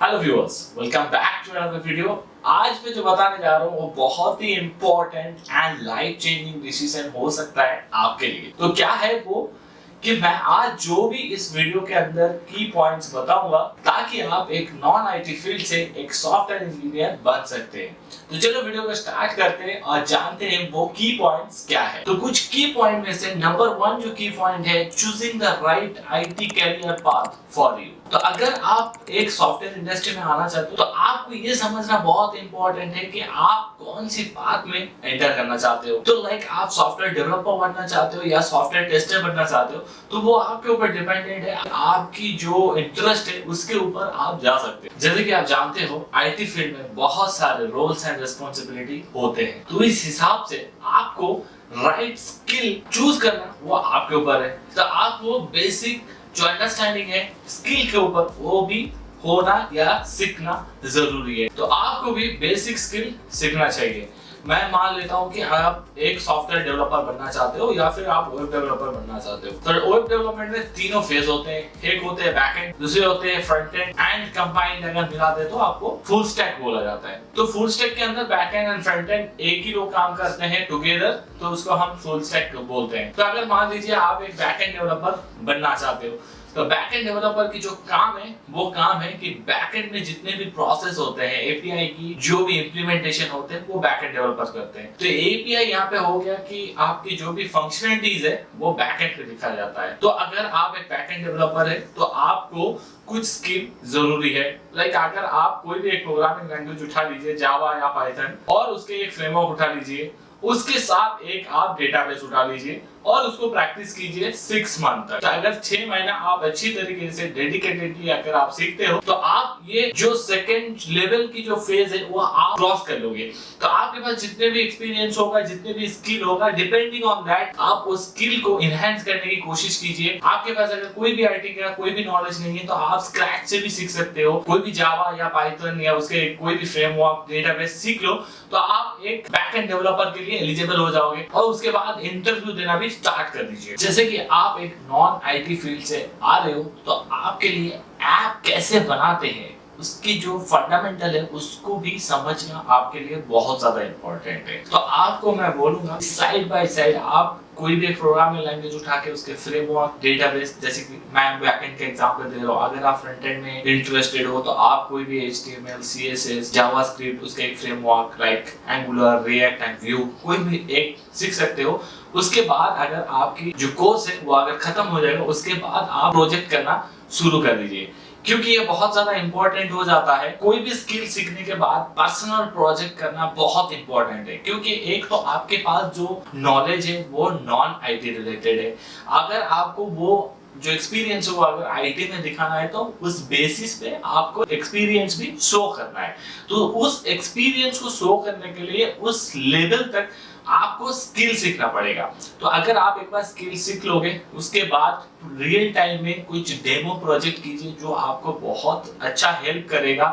Hello viewers, welcome back to another video. आज मैं जो बताने जा रहा हूँ वो बहुत ही important and life changing decision हो सकता है आपके लिए। तो क्या है वो कि मैं आज जो भी इस वीडियो के अंदर की पॉइंट्स बताऊंगा ताकि आप एक नॉन आईटी फील्ड से एक सॉफ्टवेयर इंजीनियर बन सकते हैं। तो चलो वीडियो को स्टार्ट करते हैं और जानते हैं वो की पॉइंट्स क्या है। तो कुछ की पॉइंट में से नंबर 1 जो की पॉइंट है, choosing the right IT career path for you. तो अगर आप एक सॉफ्टवेयर इंडस्ट्री में आना चाहते हो तो आपको ये समझना बहुत इंपॉर्टेंट है कि आप कौन सी पाथ में एंटर करना चाहते हो। तो लाइक आप सॉफ्टवेयर डेवलपर बनना चाहते हो या सॉफ्टवेयर टेस्टर बनना चाहते हो, तो वो आपके ऊपर डिपेंडेंट है। आपकी जो इंटरेस्ट है उसके ऊपर आप जा सकते हो। जैसे कि आप जानते हो आईटी फील्ड में बहुत सारे रोल्स एंड रिस्पॉन्सिबिलिटी होते हैं, तो इस हिसाब से आपको राइट स्किल चूज करना वो आपके ऊपर है। तो आप वो बेसिक जो अंडरस्टैंडिंग है स्किल के ऊपर वो भी होना या सीखना जरूरी है। तो आपको भी बेसिक स्किल सीखना चाहिए। मैं मान लेता हूं कि आप एक सॉफ्टवेयर डेवलपर बनना चाहते हो या फिर आप वेब डेवलपर बनना चाहते हो। तो वेब डेवलपमेंट में तीनों फेज होते हैं। एक होते हैं बैकएंड, दूसरे होते हैं फ्रंट एंड एंड कंबाइंड अगर मिला दे तो आपको फुल स्टैक बोला जाता है। तो फुल स्टैक के अंदर बैकएंड एंड फ्रंट एंड एक ही लोग काम करते हैं टुगेदर, तो उसको हम फुल स्टैक बोलते हैं। तो अगर मान लीजिए आप एक बैकएंड डेवलपर बनना चाहते हो, तो बैकएंड डेवलपर की जो काम है वो काम है कि बैकएंड में जितने भी प्रोसेस होते हैं, एपीआई की जो भी इंप्लीमेंटेशन होते हैं वो बैकएंड डेवलपर्स करते हैं। तो एपीआई यहाँ पे हो गया कि आपकी जो भी फंक्शनलिटीज है वो बैकएंड पे लिखा जाता है। तो अगर आप एक बैकएंड डेवलपर है तो आपको कुछ स्किल जरूरी है। लाइक अगर आप कोई भी एक प्रोग्रामिंग लैंग्वेज उठा लीजिए, जावा या पाइथन, और उसके एक फ्रेमवर्क उठा लीजिए, उसके साथ एक आप डेटाबेस उठा लीजिए और उसको प्रैक्टिस कीजिए 6 मंथ तक। तो अगर 6 महीना आप अच्छी तरीके से डेडिकेटेडली अगर आप सीखते हो तो आप ये जो सेकंड लेवल की जो फेज है वो आप क्रॉस कर लोगे। तो आपके पास जितने भी एक्सपीरियंस होगा, जितने भी स्किल होगा, डिपेंडिंग ऑन दैट आप उस स्किल को इनहेंस करने की कोशिश कीजिए। आपके पास अगर कोई भी आईटी का कोई भी नॉलेज नहीं है तो आप स्क्रैच से भी सीख सकते हो। कोई भी जावा या पाइथन या उसके कोई भी फ्रेमवर्क डेटाबेस सीख लो तो आप एक बैकएंड डेवलपर के लिए एलिजिबल हो जाओगे और उसके बाद इंटरव्यू देना भी स्टार्ट कर दीजिए। जैसे कि आप एक नॉन आईटी फील्ड से आ रहे हो तो आपके लिए ऐप कैसे बनाते हैं उसकी जो फंडामेंटल है उसको भी समझना आपके लिए बहुत ज्यादा इंपॉर्टेंट है। तो आपको मैं बोलूंगा साइड बाय साइड आप कोई भी प्रोग्रामिंग लैंग्वेज उठा के उसके फ्रेमवर्क डेटाबेस, जैसे कि मैं बैकएंड का एग्जांपल दे रहा हूं, अगर आप फ्रंट एंड में इंटरेस्टेड हो तो आप कोई भी HTML, CSS, जावास्क्रिप्ट, उसके एक framework like angular, react and view कोई भी एक सीख सकते हो। उसके बाद अगर आपकी जो कोर्स है वो अगर खत्म हो जाएगा उसके बाद आप प्रोजेक्ट करना शुरू कर दीजिए, क्योंकि ये बहुत ज्यादा इंपॉर्टेंट हो जाता है। कोई भी स्किल सीखने के बाद पर्सनल प्रोजेक्ट करना बहुत इंपॉर्टेंट है, क्योंकि एक तो आपके पास जो नॉलेज है वो नॉन आईटी रिलेटेड है। अगर आपको वो जो एक्सपीरियंस हो अगर आईटी में दिखाना है तो उस बेसिस पे आपको एक्सपीरियंस भी शो करना है। तो उस एक्सपीरियंस को शो करने के लिए उस लेवल तक आपको स्किल सीखना पड़ेगा। तो अगर आप एक बार स्किल सीख लोगे उसके बाद रियल टाइम में कुछ डेमो प्रोजेक्ट कीजिए जो आपको बहुत अच्छा हेल्प करेगा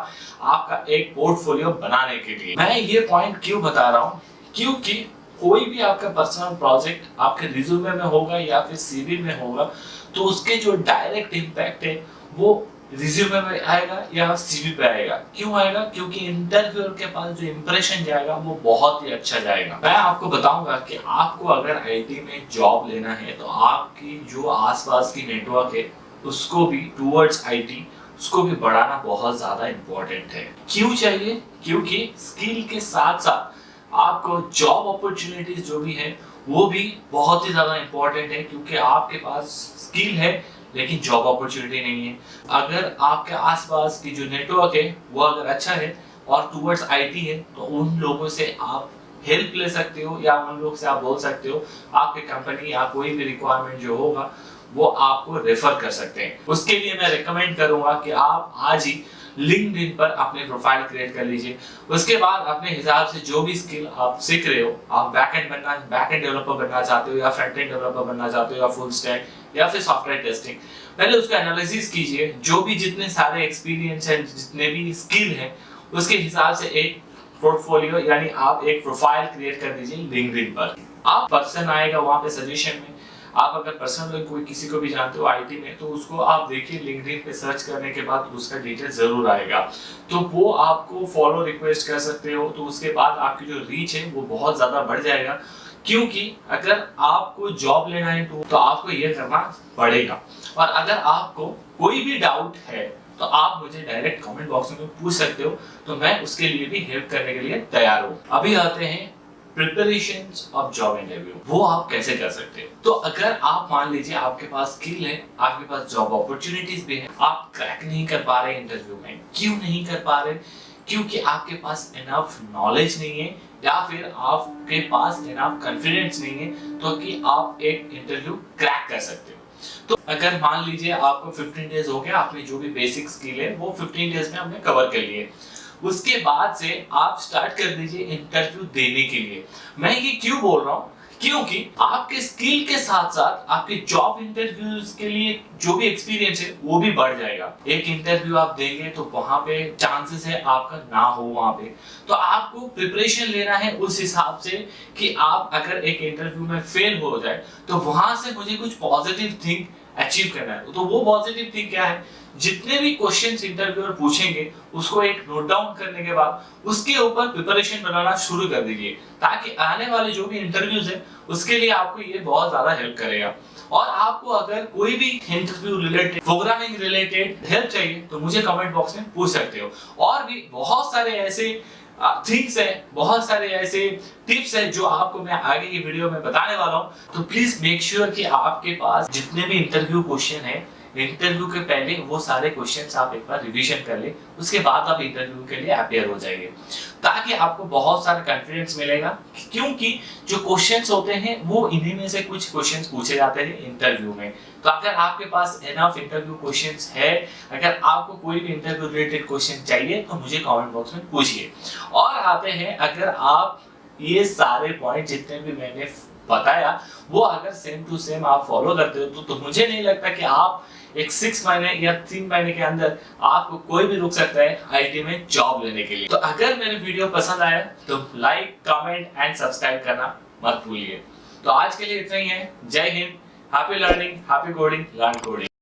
आपका एक पोर्टफोलियो बनाने के लिए। मैं ये पॉइंट क्यों बता रहा हूँ, क्योंकि कोई भी आपका पर्सनल प्रोजेक्ट आपके रिज्यूमे में होगा या फिर सीवी में होगा तो उसके जो डायरेक्ट इम्पैक्ट है वो रिज्यूमे में आएगा या सीवी पे आएगा। क्यों आएगा? क्योंकि इंटरव्यूअर के पास जो इंप्रेशन जाएगा वो बहुत ही अच्छा जाएगा। मैं आपको बताऊंगा कि आपको अगर आईटी में जॉब लेना है तो आपकी जो आसपास की नेटवर्क है उसको भी टुवर्ड्स आईटी उसको भी बढ़ाना बहुत ज्यादा इंपॉर्टेंट है। क्यों चाहिए? क्योंकि स्किल के साथ साथ आपको जॉब अपॉर्चुनिटीज जो भी है वो भी बहुत ही ज्यादा इंपॉर्टेंट है, क्योंकि आपके पास स्किल है लेकिन जॉब अपॉर्चुनिटी नहीं है। अगर आपके आसपास की जो नेटवर्क है वो अगर अच्छा है और टुवर्ड्स आईटी है तो उन लोगों से आप हेल्प ले सकते हो या उन लोगों से आप बोल सकते हो आपके कंपनी या कोई भी रिक्वायरमेंट जो होगा वो आपको रेफर कर सकते हैं। उसके लिए मैं रिकमेंड करूंगा कि आप आज ही लिंक्डइन पर अपने प्रोफाइल क्रिएट कर लीजिए। उसके बाद अपने हिसाब से जो भी स्किल आप सीख रहे हो, आप बैकएंड डेवलपर बनना चाहते हो या फ्रंट एंड डेवलपर बनना चाहते हो या फुल स्टैक या फिर सॉफ्टवेयर टेस्टिंग, पहले उसका एनालिसिस कीजिए। जो भी जितने सारे एक्सपीरियंस हैं, जितने भी स्किल हैं, उसके हिसाब से एक पोर्टफोलियो यानी आप एक प्रोफाइल क्रिएट कर दीजिए लिंक्डइन पर। आप पर्सन आएगा वहां पे सजेशन में, आप अगर पर्सनल कोई किसी को भी जानते हो आईटी में, तो उसको आप देखिए लिंक्डइन पे सर्च करने के बाद उसका डिटेल जरूर आएगा, तो वो आपको फॉलो रिक्वेस्ट कर सकते हो। तो उसके बाद आपकी जो रीच है वो बहुत ज्यादा बढ़ जाएगा, क्योंकि अगर आपको जॉब लेना है तो आपको ये करना पड़ेगा। और अगर आपको कोई भी डाउट है तो आप मुझे डायरेक्ट कमेंट बॉक्स में पूछ सकते हो, तो मैं उसके लिए भी हेल्प करने के लिए तैयार हूँ। अभी आते हैं प्रिपरेशंस ऑफ जॉब इंटरव्यू, वो आप कैसे कर सकते हो। तो अगर आप मान लीजिए आपके पास स्किल है, आपके पास जॉब अपॉर्चुनिटीज भी है, आप क्रैक नहीं कर पा रहे इंटरव्यू में, क्यों नहीं कर पा रहे? क्योंकि आपके पास इनफ नॉलेज नहीं है, या फिर आपके पास इनफ कॉन्फिडेंस नहीं है, तो कि आप एक इंटरव्यू क्रैक कर सकते हो। तो अगर मान लीजिए आपको 15 डेज हो गया, आपने जो भी बेसिक स्किल है वो 15 डेज में आपने कवर कर लिए, उसके बाद से आप स्टार्ट कर दीजिए इंटरव्यू देने के लिए। मैं ये क्यों बोल रहा हूँ? क्योंकि आपके स्किल के साथ साथ आपके जॉब इंटरव्यूज के लिए जो भी एक्सपीरियंस है वो भी बढ़ जाएगा। एक इंटरव्यू आप देंगे तो वहां पे चांसेस है आपका ना हो वहां पे, तो आपको प्रिपरेशन लेना है उस हिसाब से कि आप अगर एक इंटरव्यू में फेल हो जाए तो वहां से मुझे कुछ पॉजिटिव थिंग अचीव करना है। तो वो पॉजिटिव थिंग क्या है? जितने भी क्वेश्चंस इंटरव्यूअर पूछेंगे उसको एक नोट डाउन करने के बाद उसके ऊपर प्रिपरेशन बनाना शुरू कर दीजिए, ताकि आने वाले जो भी इंटरव्यूज है उसके लिए आपको ये बहुत ज्यादा हेल्प करेगा। और आपको अगर कोई भी interview related, programming related help चाहिए तो मुझे कमेंट बॉक्स में पूछ सकते हो। और भी बहुत सारे ऐसे थिंग्स है, बहुत सारे ऐसे टिप्स है जो आपको मैं आगे की वीडियो में बताने वाला हूं। तो प्लीज मेक श्योर कि आपके पास जितने भी इंटरव्यू क्वेश्चन है, इंटरव्यू के पहले वो सारे क्वेश्चंस आप एक बार रिवीजन कर ले, उसके बाद आप इंटरव्यू के लिए अपेयर हो जाएंगे, ताकि आपको बहुत सारा कॉन्फिडेंस मिलेगा। क्योंकि जो क्वेश्चंस होते हैं वो इन्हीं में से कुछ क्वेश्चंस पूछे जाते हैं इंटरव्यू में। तो अगर आपके पास एनफ इंटरव्यू क्वेश्चंस है, अगर आपको कोई भी इंटरव्यू रिलेटेड क्वेश्चन चाहिए तो मुझे कमेंट बॉक्स में पूछिए। और आते हैं, अगर आप ये सारे पॉइंट जितने भी मैंने बताया वो अगर सेम टू सेम आप फॉलो करते हो तो मुझे नहीं लगता कि आप एक 6 महीने या 3 महीने के अंदर आपको कोई भी रुक सकता है आईटी में जॉब लेने के लिए। तो अगर मेरे वीडियो पसंद आया तो लाइक, कमेंट एंड सब्सक्राइब करना मत भूलिए। तो आज के लिए इतना ही है। जय Hind, happy learning, happy coding, learn coding.